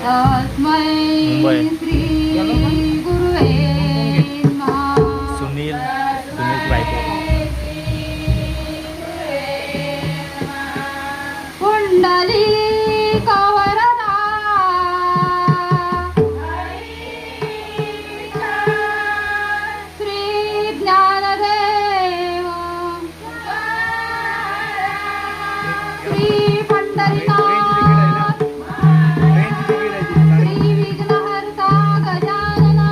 तस्मै मुंबई. श्री गुरुवे नमः. सुनील बायको. कुंडलिक वरदा श्री ज्ञानदेव श्री पंढरीनाथ श्री विघ्नहर्ता गजानना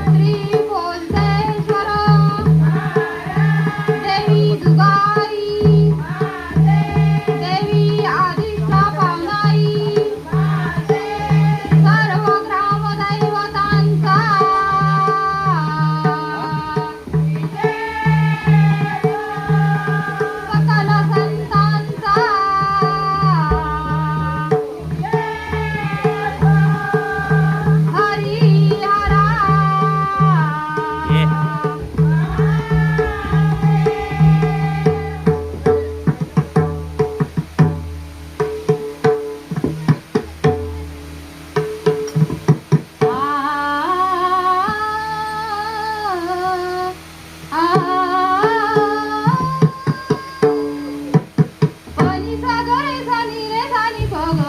श्री बोलतेश्वर देवी दुगाई देवी आदिशा पावनाई सर्व ग्रामदैवतांचा सकल संतांचा हरिहरा. ये पनी सागरे सानी रे सानी पग